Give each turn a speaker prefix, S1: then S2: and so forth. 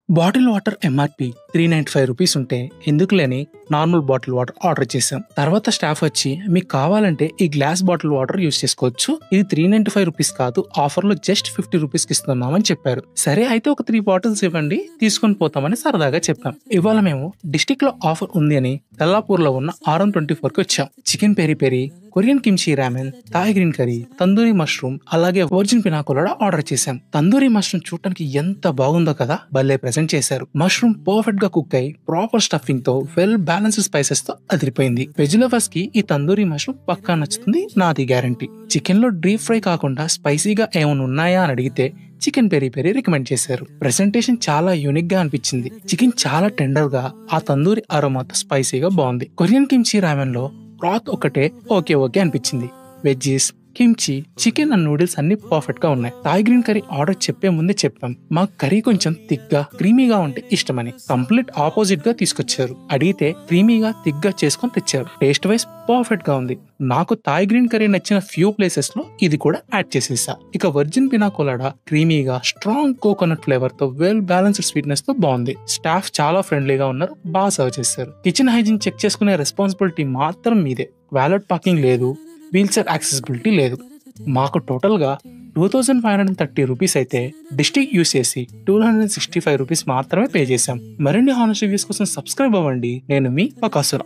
S1: Bottle water MRP ₹395 ఉంటే ఎందుకులేని normal bottle water order చేసాం. తర్వాత స్టాఫ్ వచ్చి మీకు కావాలంటే ఈ గ్లాస్ బాటిల్ వాటర్ యూస్ చేసుకోవచ్చు, ఇది ₹395 కాదు, ఆఫర్ లో జస్ట్ ₹50 కి ఇస్తున్నామని చెప్పారు. సరే అయితే ఒక 3 బాటిల్స్ ఇవ్వండి, తీసుకొని పోతామని సరదాగా చెప్పాం. ఇవాళ మేము డిస్టిక్ లో ఆఫర్ ఉంది అని తెల్లాపూర్ లో ఉన్న RM24 కి వచ్చాం. Chicken peri peri, Korean kimchi ramen, Thai green curry, tandoori mushroom, అలాగే వర్జిన్ పినా కొలాడా ఆర్డర్ చేశాం. తందూరి మష్రూమ్ చూడటానికి ఎంత బాగుందో కదా, భలే ప్రెజెంట్ చేశారు. మష్రూమ్ పర్ఫెక్ట్ గా కుక్ అయి ప్రాపర్ స్టఫింగ్ తో వెల్ బ్యాలెన్స్డ్ స్పైసెస్ తో అదిరిపోయింది. వెజ్ లవర్స్ కి ఈ తందూరి మష్రూమ్ పక్కా నచ్చుతుంది, నాది గ్యారంటీ. చికెన్ లో డీప్ ఫ్రై కాకుండా స్పైసీగా ఏమైనా ఉన్నాయా అని అడిగితే చికెన్ పెరి పెరి రికమెండ్ చేశారు. ప్రెజెంటేషన్ చాలా యూనిక్ గా అనిపించింది. చికెన్ చాలా టెండర్ గా, ఆ తందూరి అరోమాతో స్పైసీగా బాగుంది. కొరియన్ కిమ్చి రామెన్ లో బ్రాత్ ఒకటే ఓకే అనిపించింది. Veggies, kimchi, chicken and noodles అన్ని పర్ఫెక్ట్ గా ఉన్నాయి. థాయ్ గ్రీన్ కర్రీ ఆర్డర్ చెప్పే ముందే చెప్పాం, మాకు కర్రీ కొంచెం థిక్గా క్రీమీగా ఉంటే ఇష్టమని. కంప్లీట్ ఆపోజిట్ గా తీసుకొచ్చారు. అడిగితే క్రీమీగా థిక్గా చేసుకొని తెచ్చారు. టేస్ట్ వైజ్ పర్ఫెక్ట్ గా ఉంది. నాకు థాయ్ గ్రీన్ కర్రీ నచ్చిన ఫ్యూ ప్లేసెస్ లో ఇది కూడా యాడ్ చేసేసా. ఇక virgin pina కొలాడా క్రీమీగా strong coconut flavour తో వెల్ బ్యాలెన్స్డ్ స్వీట్నెస్ తో బాగుంది. స్టాఫ్ చాలా ఫ్రెండ్లీగా ఉన్నారు, బాగా సర్వ్ చేశారు. కిచెన్ హైజీన్ చెక్ చేసుకునే రెస్పాన్సిబిలిటీ మాత్రం మీదే. వ్యాలెట్ పార్కింగ్ లేదు, వీల్ చైర్ యాక్సెసిబిలిటీ లేదు. మాకు టోటల్ గా ₹2,530 అయితే డిస్టిక్ యూస్ చేసి ₹265 మాత్రమే పే చేశాం. మరిన్ని హానెస్ట్ రివ్యూస్ కోసం సబ్స్క్రైబ్ అవ్వండి. నేను మీ బకాసుర.